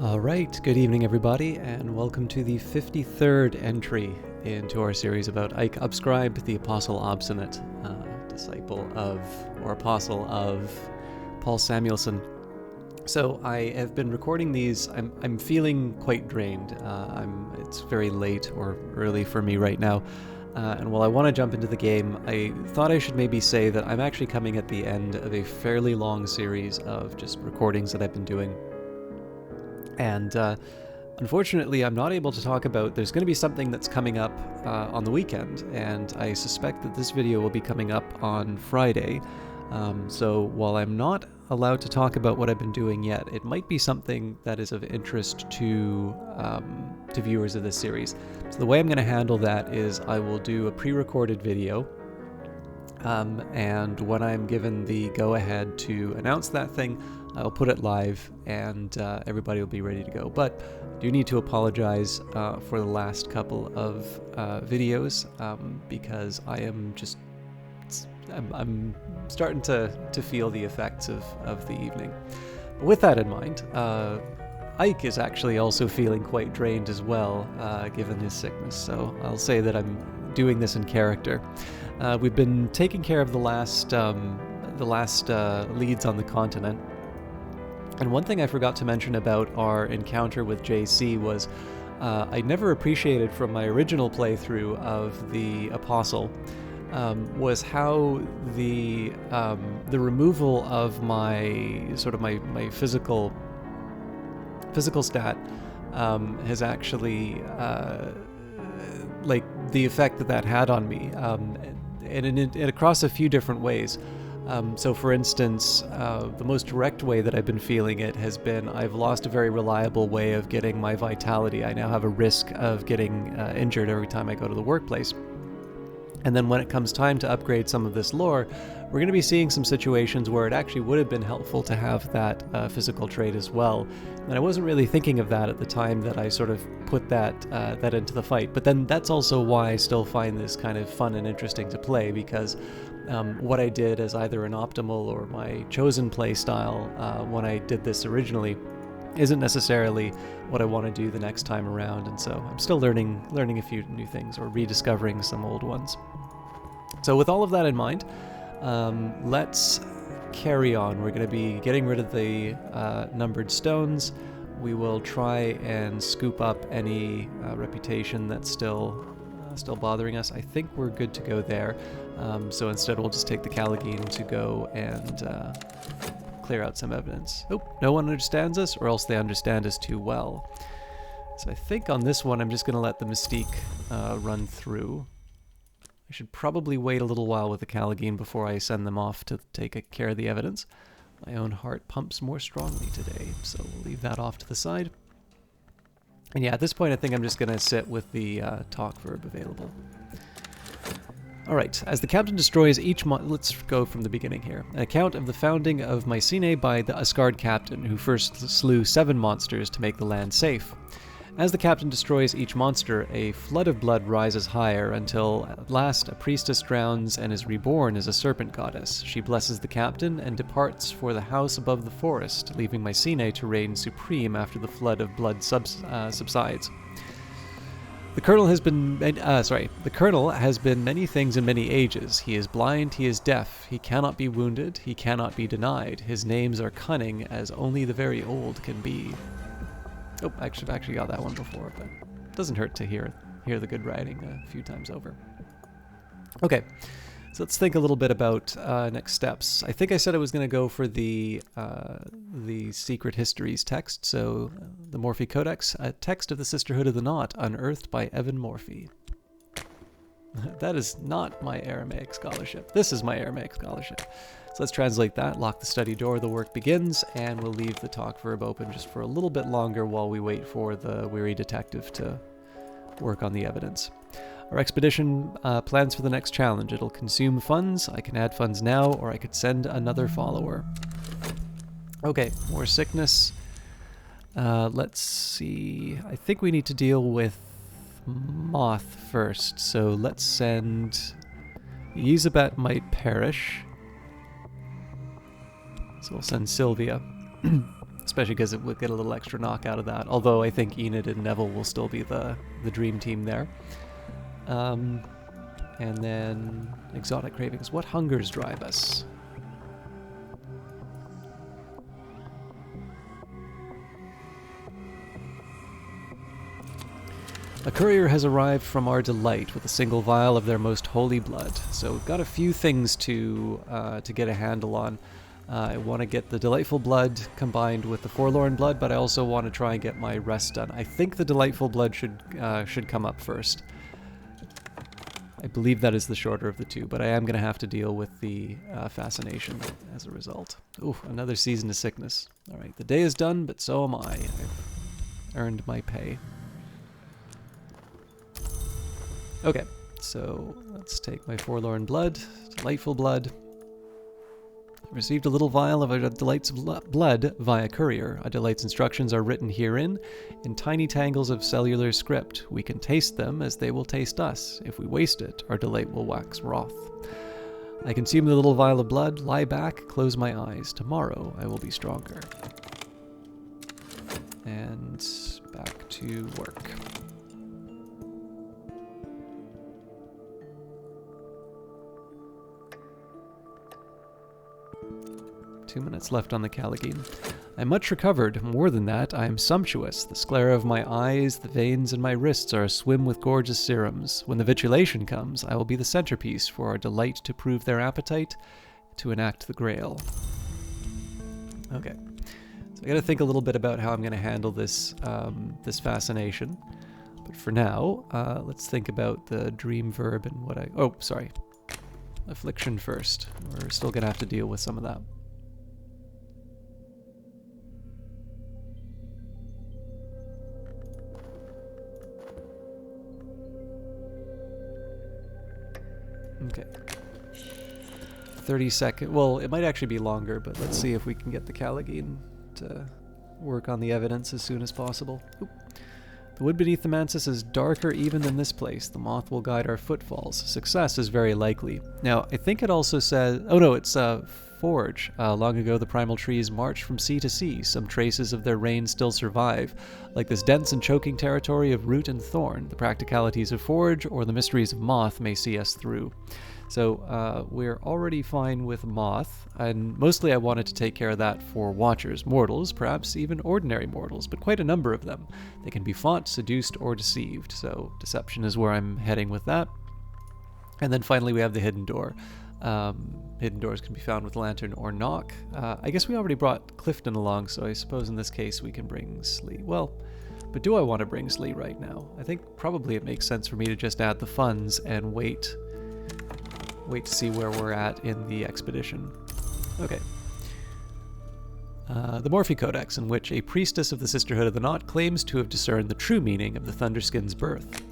Alright, good evening everybody, and welcome to the 53rd entry into our series about Ike Upscribe, the Apostle Obsonate, disciple of, or apostle of, Paul Samuelson. So I have been recording these. I'm feeling quite drained. It's very late or early for me right now. And while I want to jump into the game, I thought I should maybe say that I'm actually coming at the end of a fairly long series of just recordings that I've been doing. And unfortunately, I'm not able to talk about, there's going to be something that's coming up on the weekend, and I suspect that this video will be coming up on Friday. So while I'm not allowed to talk about what I've been doing yet, it might be something that is of interest to viewers of this series. So the way I'm going to handle that is I will do a pre-recorded video, and when I'm given the go-ahead to announce that thing, I'll put it live, and everybody will be ready to go. But I do need to apologize for the last couple of videos, because I am just... I'm starting to feel the effects of the evening. But with that in mind, Ike is actually also feeling quite drained as well, given his sickness, so I'll say that I'm doing this in character. We've been taking care of the last leads on the continent. And one thing I forgot to mention about our encounter with JC was I never appreciated from my original playthrough of the Apostle was how the removal of my my physical stat has actually like the effect that had on me, and across a few different ways. So for instance, the most direct way that I've been feeling it has been I've lost a very reliable way of getting my vitality. I now have a risk of getting injured every time I go to the workplace. And then when it comes time to upgrade some of this lore, we're going to be seeing some situations where it actually would have been helpful to have that physical trait as well. And I wasn't really thinking of that at the time that I sort of put that into the fight. But then that's also why I still find this kind of fun and interesting to play, because what I did as either an optimal or my chosen play style when I did this originally isn't necessarily what I want to do the next time around, and so I'm still learning a few new things or rediscovering some old ones. So with all of that in mind, let's carry on. We're going to be getting rid of the numbered stones. We will try and scoop up any reputation that's still bothering us. I think we're good to go there. So instead we'll just take the Callagine to go and clear out some evidence. Oh, no one understands us, or else they understand us too well. So I think on this one I'm just going to let the Mystique run through. I should probably wait a little while with the Callagine before I send them off to take care of the evidence. My own heart pumps more strongly today, so we'll leave that off to the side. And yeah, at this point I think I'm just going to sit with the talk verb available. Alright, as the captain destroys each let's go from the beginning here. An account of the founding of Mycenae by the Asgard captain, who first slew 7 monsters to make the land safe. As the captain destroys each monster, a flood of blood rises higher until at last a priestess drowns and is reborn as a serpent goddess. She blesses the captain and departs for the house above the forest, leaving Mycenae to reign supreme after the flood of blood subsides. The Colonel has been many things in many ages. He is blind, he is deaf, he cannot be wounded, he cannot be denied. His names are cunning as only the very old can be. Oh, I've actually got that one before, but it doesn't hurt to hear the good writing a few times over. Okay, so let's think a little bit about next steps. I think I said I was going to go for the Secret Histories text, so the Morphe Codex, a text of the Sisterhood of the Knot, unearthed by Evan Morphe. That is not my Aramaic scholarship. This is my Aramaic scholarship. So let's translate that, lock the study door, the work begins, and we'll leave the talk verb open just for a little bit longer while we wait for the weary detective to work on the evidence. Our expedition plans for the next challenge. It'll consume funds. I can add funds now, or I could send another follower. Okay, more sickness. Let's see. I think we need to deal with Moth first, so let's send... Elizabeth might perish. So we'll send Sylvia. especially because it would get a little extra knock out of that. Although I think Enid and Neville will still be the dream team there. And then exotic cravings. What hungers drive us? A courier has arrived from our delight with a single vial of their most holy blood. So we've got a few things to get a handle on. I want to get the delightful blood combined with the forlorn blood, but I also want to try and get my rest done. I think the delightful blood should come up first. I believe that is the shorter of the two, but I am going to have to deal with the fascination as a result. Ooh, another season of sickness. All right, the day is done, but so am I. I've earned my pay. Okay, so let's take my forlorn blood, delightful blood. I received a little vial of a delight's blood via courier. A delight's instructions are written herein in tiny tangles of cellular script. We can taste them as they will taste us. If we waste it, our delight will wax wroth. I consume the little vial of blood, lie back, close my eyes. Tomorrow I will be stronger. And back to work. 2 minutes left on the Callagine. I'm much recovered. More than that, I am sumptuous. The sclera of my eyes, the veins in my wrists are aswim with gorgeous serums. When the vitulation comes, I will be the centerpiece for our delight to prove their appetite, to enact the grail. Okay. So I gotta think a little bit about how I'm gonna handle this, this fascination. But for now, let's think about the dream verb and what I... Oh, sorry. Affliction first. We're still gonna have to deal with some of that. Okay. 30 seconds. Well, it might actually be longer, but let's see if we can get the Callagine to work on the evidence as soon as possible. Oop. The wood beneath the mantis is darker even than this place. The moth will guide our footfalls. Success is very likely. Now, I think it also says... Oh no, it's forge. Long ago, the primal trees marched from sea to sea. Some traces of their reign still survive. Like this dense and choking territory of root and thorn, the practicalities of forge or the mysteries of moth may see us through. So we're already fine with moth, and mostly I wanted to take care of that for watchers, mortals, perhaps even ordinary mortals, but quite a number of them. They can be fought, seduced, or deceived, so deception is where I'm heading with that. And then finally we have the hidden door. Hidden doors can be found with lantern or knock. I guess we already brought Clifton along, so I suppose in this case we can bring Slee. Well, but do I want to bring Slee right now? I think probably it makes sense for me to just add the funds and wait to see where we're at in the expedition. Okay. The Morphe Codex, in which a priestess of the Sisterhood of the Knot claims to have discerned the true meaning of the Thunderskin's birth.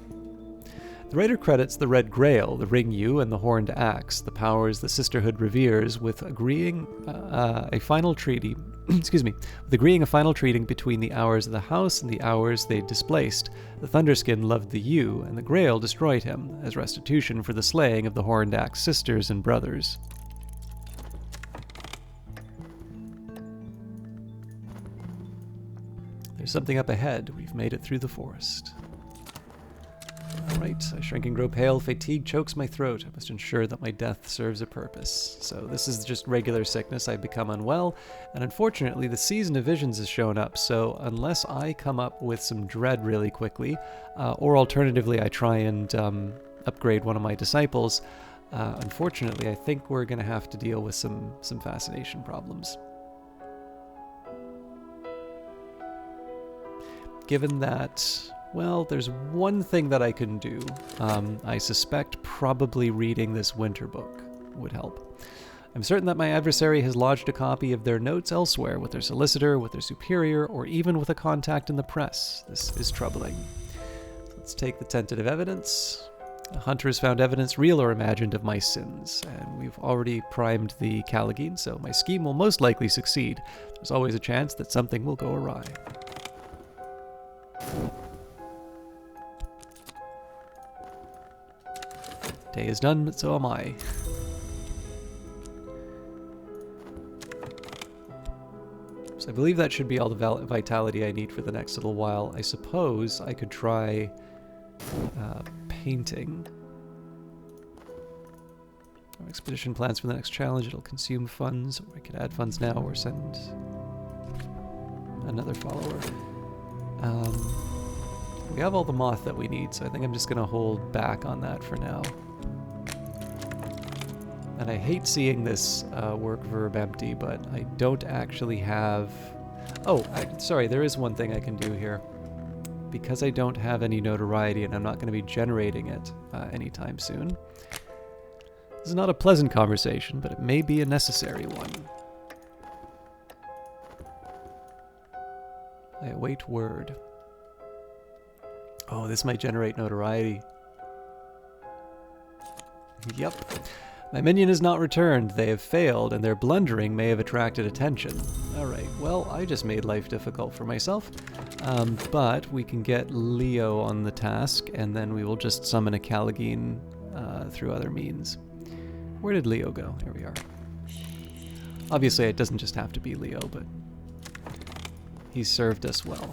The writer credits the Red Grail, the Ring Yew, and the Horned Axe, the powers the Sisterhood reveres, with agreeing a final treaty. With agreeing a final treaty between the hours of the house and the hours they displaced. The Thunderskin loved the Yew, and the Grail destroyed him, as restitution for the slaying of the Horned Axe sisters and brothers. There's something up ahead. We've made it through the forest. Alright, I shrink and grow pale. Fatigue chokes my throat. I must ensure that my death serves a purpose. So this is just regular sickness. I've become unwell, and unfortunately the season of visions has shown up, so unless I come up with some dread really quickly, or alternatively I try and upgrade one of my disciples, unfortunately I think we're going to have to deal with some fascination problems. Given that... Well, there's one thing that I can do. I suspect probably reading this winter book would help. I'm certain that my adversary has lodged a copy of their notes elsewhere, with their solicitor, with their superior, or even with a contact in the press. This is troubling. Let's take the tentative evidence. A hunter has found evidence, real or imagined, of my sins, and we've already primed the Callagine, so my scheme will most likely succeed. There's always a chance that something will go awry. Day is done, but so am I. So I believe that should be all the vitality I need for the next little while. I suppose I could try painting. Expedition plans for the next challenge. It'll consume funds. Or I could add funds now or send another follower. We have all the moth that we need, so I think I'm just going to hold back on that for now. And I hate seeing this work verb empty, but I don't actually have... Oh, sorry, there is one thing I can do here. Because I don't have any notoriety and I'm not going to be generating it anytime soon. This is not a pleasant conversation, but it may be a necessary one. I await word. Oh, this might generate notoriety. Yep. My minion has not returned. They have failed, and their blundering may have attracted attention. Alright, well, I just made life difficult for myself. But we can get Leo on the task, and then we will just summon a Callagine through other means. Where did Leo go? Here we are. Obviously, it doesn't just have to be Leo, but he's served us well.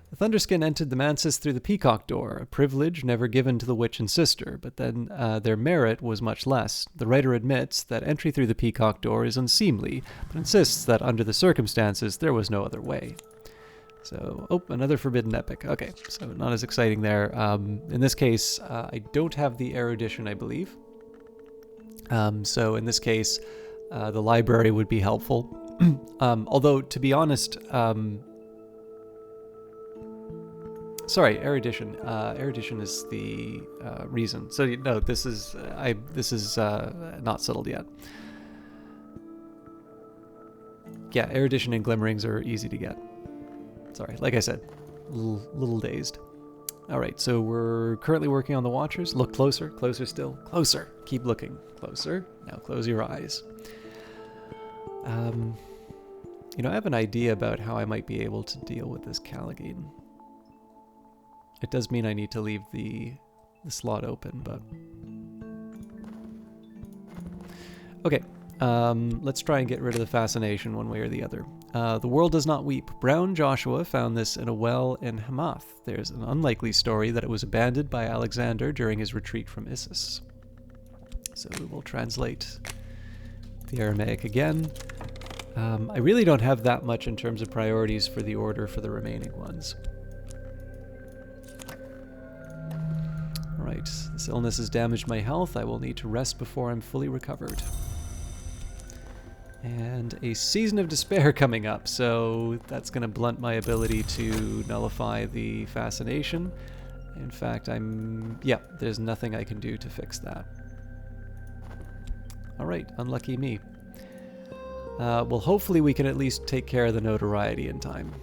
The Thunderskin entered the Mansis through the Peacock Door, a privilege never given to the witch and sister, but then their merit was much less. The writer admits that entry through the Peacock Door is unseemly, but insists that under the circumstances there was no other way. So, oh, another forbidden epic. Okay, so not as exciting there. In this case, I don't have the erudition, I believe. So in this case, the library would be helpful. Although, to be honest... Sorry, erudition. Erudition is the reason. So no, this is not settled yet. Yeah, erudition and glimmerings are easy to get. Sorry, like I said, little dazed. All right, so we're currently working on the Watchers. Look closer, closer still, closer. Keep looking closer. Now close your eyes. You know, I have an idea about how I might be able to deal with this Callagine. It does mean I need to leave the slot open, but... Okay, let's try and get rid of the fascination one way or the other. The world does not weep. Brown Joshua found this in a well in Hamath. There's an unlikely story that it was abandoned by Alexander during his retreat from Issus. So we will translate the Aramaic again. I really don't have that much in terms of priorities for the order for the remaining ones. Right, this illness has damaged my health. I will need to rest before I'm fully recovered. And a season of despair coming up, so that's going to blunt my ability to nullify the fascination. In fact, yeah, there's nothing I can do to fix that. Alright, unlucky me. Well, hopefully we can at least take care of the notoriety in time.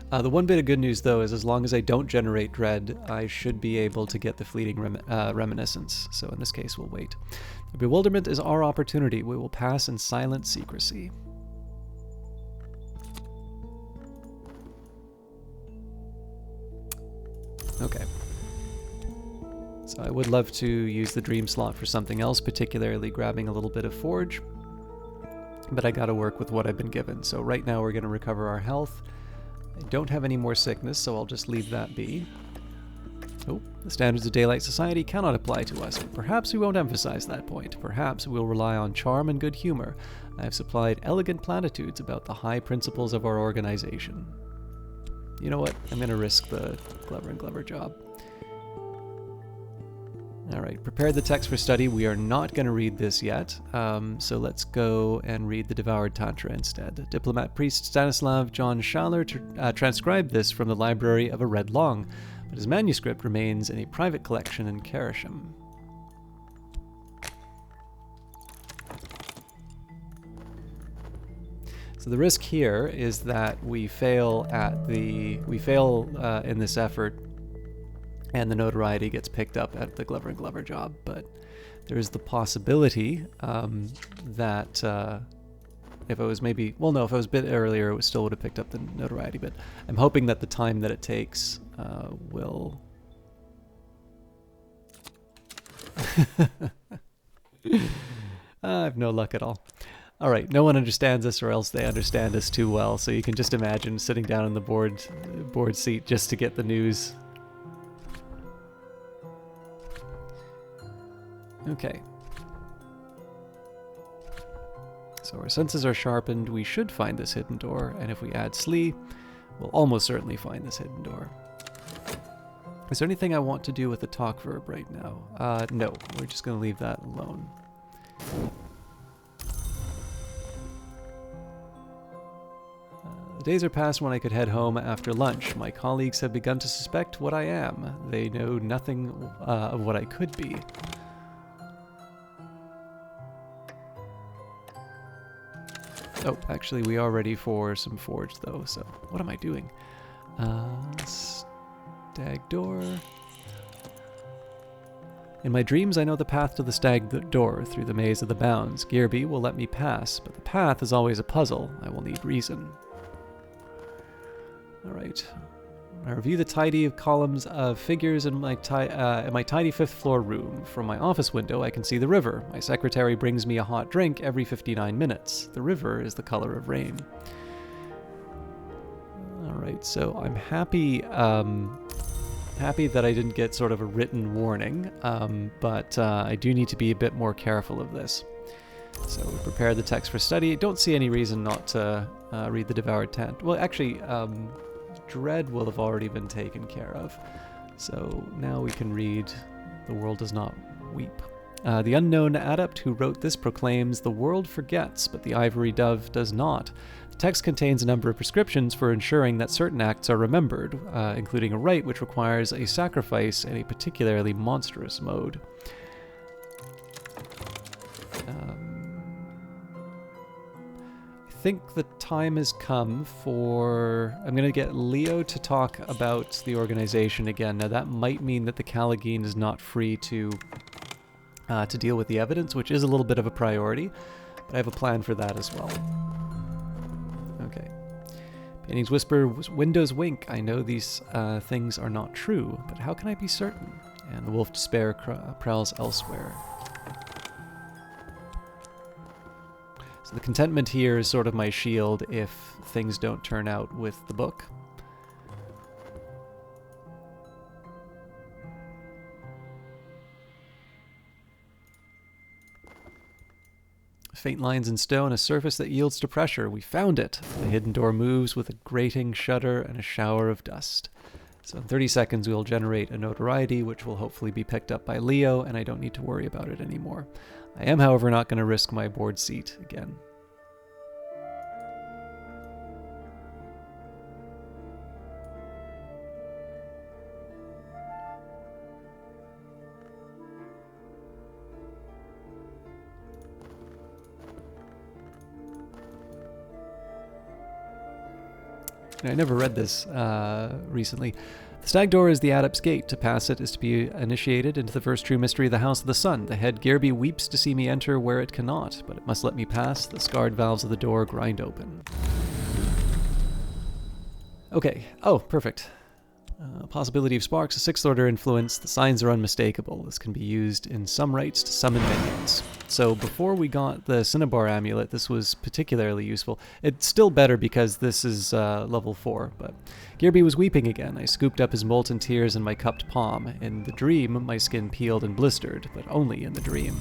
The one bit of good news, though, is as long as I don't generate dread, I should be able to get the fleeting reminiscence. So in this case, we'll wait. The bewilderment is our opportunity. We will pass in silent secrecy. Okay. So I would love to use the dream slot for something else, particularly grabbing a little bit of forge. But I gotta work with what I've been given. So right now we're gonna recover our health. I don't have any more sickness, so I'll just leave that be. Oh, the standards of Daylight Society cannot apply to us, but perhaps we won't emphasize that point. Perhaps we'll rely on charm and good humor. I have supplied elegant platitudes about the high principles of our organization. You know what? I'm going to risk the Glover and Glover job. Alright, prepare the text for study. We are not going to read this yet, so let's go and read the Devoured Tantra instead. Diplomat priest Stanislav John Schaller transcribed this from the library of a Red Long, but his manuscript remains in a private collection in Karashim. So the risk here is that we fail in this effort, and the notoriety gets picked up at the Glover and Glover job, but there is the possibility that if it was maybe, well no, if it was a bit earlier, it still would have picked up the notoriety, but I'm hoping that the time that it takes will... I have no luck at all. All right, no one understands us, or else they understand us too well. So you can just imagine sitting down in the board seat just to get the news. Okay. So our senses are sharpened. We should find this hidden door, and if we add Slee, we'll almost certainly find this hidden door. Is there anything I want to do with the talk verb right now? No, we're just going to leave that alone. The days are past when I could head home after lunch. My colleagues have begun to suspect what I am. They know nothing of what I could be. Oh, actually, we are ready for some forge, though, so what am I doing? Stag door. In my dreams, I know the path to the stag door through the maze of the bounds. Gearby will let me pass, but the path is always a puzzle. I will need reason. Alright. I review the tidy of columns of figures in my tiny fifth-floor room. From my office window, I can see the river. My secretary brings me a hot drink every 59 minutes. The river is the color of rain. Alright, so I'm happy that I didn't get sort of a written warning, but I do need to be a bit more careful of this. So we prepare the text for study. Don't see any reason not to read the Devoured Tent. Well, actually, Dread will have already been taken care of. So now we can read The World Does Not Weep. The unknown adept who wrote this proclaims, "The world forgets, but the ivory dove does not." The text contains a number of prescriptions for ensuring that certain acts are remembered, including a rite which requires a sacrifice in a particularly monstrous mode. I think the time has come for... I'm going to get Leo to talk about the organization again. Now that might mean that the Callagine is not free to deal with the evidence, which is a little bit of a priority, but I have a plan for that as well. Okay. Paintings whisper, windows wink. I know these things are not true, but how can I be certain? And the wolf despair prowls elsewhere. So the contentment here is sort of my shield if things don't turn out with the book. Faint lines in stone, a surface that yields to pressure. We found it. The hidden door moves with a grating shudder and a shower of dust. So in 30 seconds, we'll generate a notoriety, which will hopefully be picked up by Leo, and I don't need to worry about it anymore. I am, however, not going to risk my board seat again. I never read this recently. The stag door is the adept's gate. To pass it is to be initiated into the first true mystery of the House of the Sun. The head Gearby weeps to see me enter where it cannot, but it must let me pass. The scarred valves of the door grind open. Okay. Oh, perfect. Possibility of sparks, a sixth order influence. The signs are unmistakable. This can be used in some rites to summon minions. So before we got the Cinnabar amulet, this was particularly useful. It's still better because this is level 4, but Gearby was weeping again. I scooped up his molten tears in my cupped palm. In the dream, my skin peeled and blistered, but only in the dream.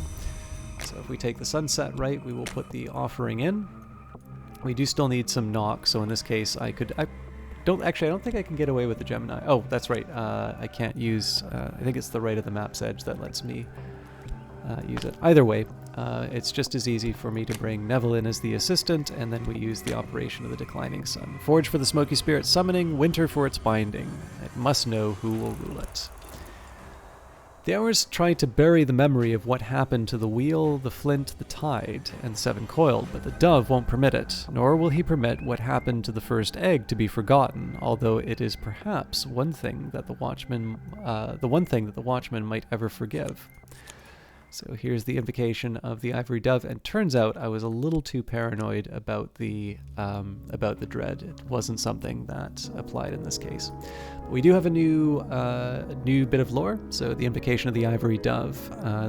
So if we take the sunset right, we will put the offering in. We do still need some knock, so in this case I don't think I can get away with the Gemini. Oh, that's right. I can't use... I think it's the right of the map's edge that lets me use it. Either way, it's just as easy for me to bring Neville in as the assistant, and then we use the operation of the Declining Sun. Forge for the Smoky Spirit summoning, Winter for its binding. It must know who will rule it. The hours try to bury the memory of what happened to the wheel, the flint, the tide, and the seven coiled, but the dove won't permit it, nor will he permit what happened to the first egg to be forgotten, although it is perhaps the one thing that the watchman might ever forgive. So here's the invocation of the ivory dove, and turns out I was a little too paranoid about the dread. It wasn't something that applied in this case. We do have a new bit of lore. So the invocation of the ivory dove.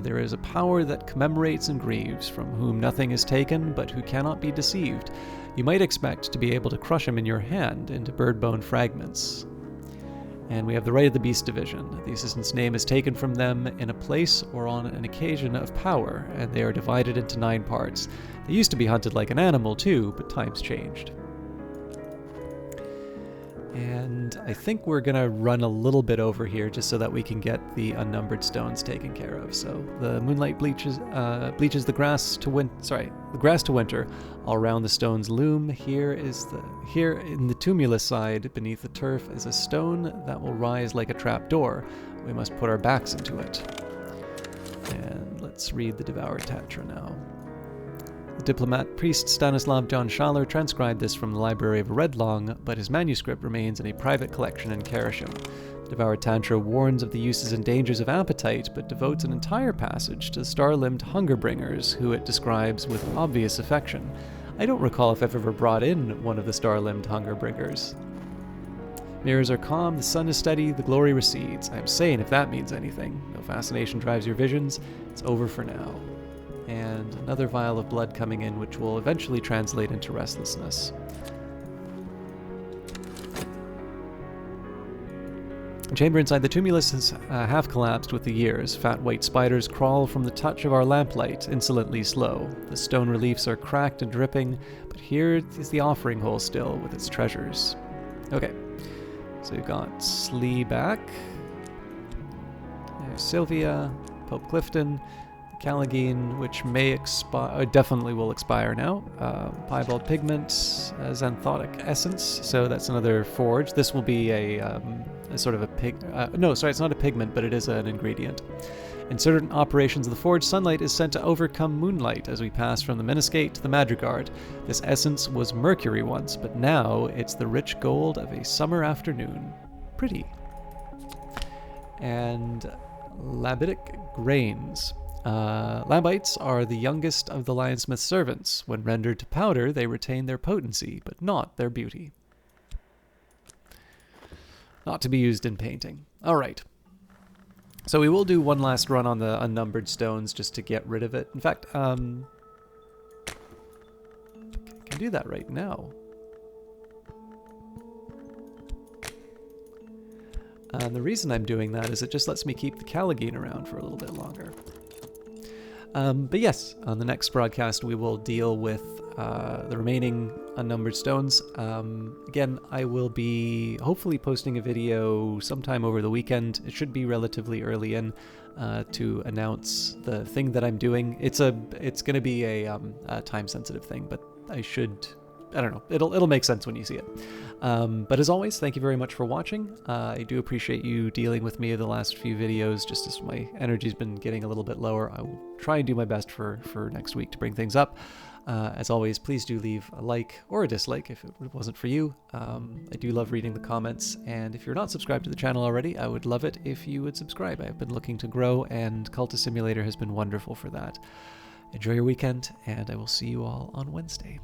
There is a power that commemorates and grieves, from whom nothing is taken, but who cannot be deceived. You might expect to be able to crush him in your hand into bird bone fragments. And we have the right of the beast division. The assistant's name is taken from them in a place or on an occasion of power, and they are divided into 9 parts. They used to be hunted like an animal too, but times changed. And I think we're gonna run a little bit over here just so that we can get the unnumbered stones taken care of. So the moonlight bleaches the grass to winter. All around the stones loom. Here in the tumulus side, beneath the turf, is a stone that will rise like a trap door. We must put our backs into it. And let's read the Devoured Tantra now. The diplomat priest Stanislav John Schaller transcribed this from the library of Redlong, but his manuscript remains in a private collection in Karashim. The Devoured Tantra warns of the uses and dangers of appetite, but devotes an entire passage to the star-limbed hunger-bringers, who it describes with obvious affection. I don't recall if I've ever brought in one of the star-limbed hunger-bringers. Mirrors are calm, the sun is steady, the glory recedes. I'm sane if that means anything. No fascination drives your visions. It's over for now. And another vial of blood coming in, which will eventually translate into restlessness. The chamber inside the tumulus has half collapsed with the years. Fat white spiders crawl from the touch of our lamplight, insolently slow. The stone reliefs are cracked and dripping, but here is the offering hole still with its treasures. Okay, so we've got Slee back. There's Sylvia, Pope Clifton, Callagine, which may expire, definitely will expire now. Piebald pigment, xanthotic essence, so that's another forge. This will be a sort of a it's not a pigment, but it is an ingredient. In certain operations of the forge, sunlight is sent to overcome moonlight as we pass from the Miniscate to the Madrigard. This essence was mercury once, but now it's the rich gold of a summer afternoon. Pretty. And labitic grains. Lambites are the youngest of the lionsmith's servants. When rendered to powder, they retain their potency, but not their beauty. Not to be used in painting. All right. So we will do one last run on the unnumbered stones just to get rid of it. In fact, I can do that right now. The reason I'm doing that is it just lets me keep the Callagine around for a little bit longer. But yes, on the next broadcast we will deal with the remaining unnumbered stones. Again, I will be hopefully posting a video sometime over the weekend. It should be relatively early in to announce the thing that I'm doing. It's going to be a time-sensitive thing, but I don't know. It'll make sense when you see it. But as always, thank you very much for watching. I do appreciate you dealing with me the last few videos, just as my energy's been getting a little bit lower. I will try and do my best for next week to bring things up. As always, please do leave a like or a dislike if it wasn't for you. I do love reading the comments, and if you're not subscribed to the channel already, I would love it if you would subscribe. I've been looking to grow, and Cultist Simulator has been wonderful for that. Enjoy your weekend, and I will see you all on Wednesday.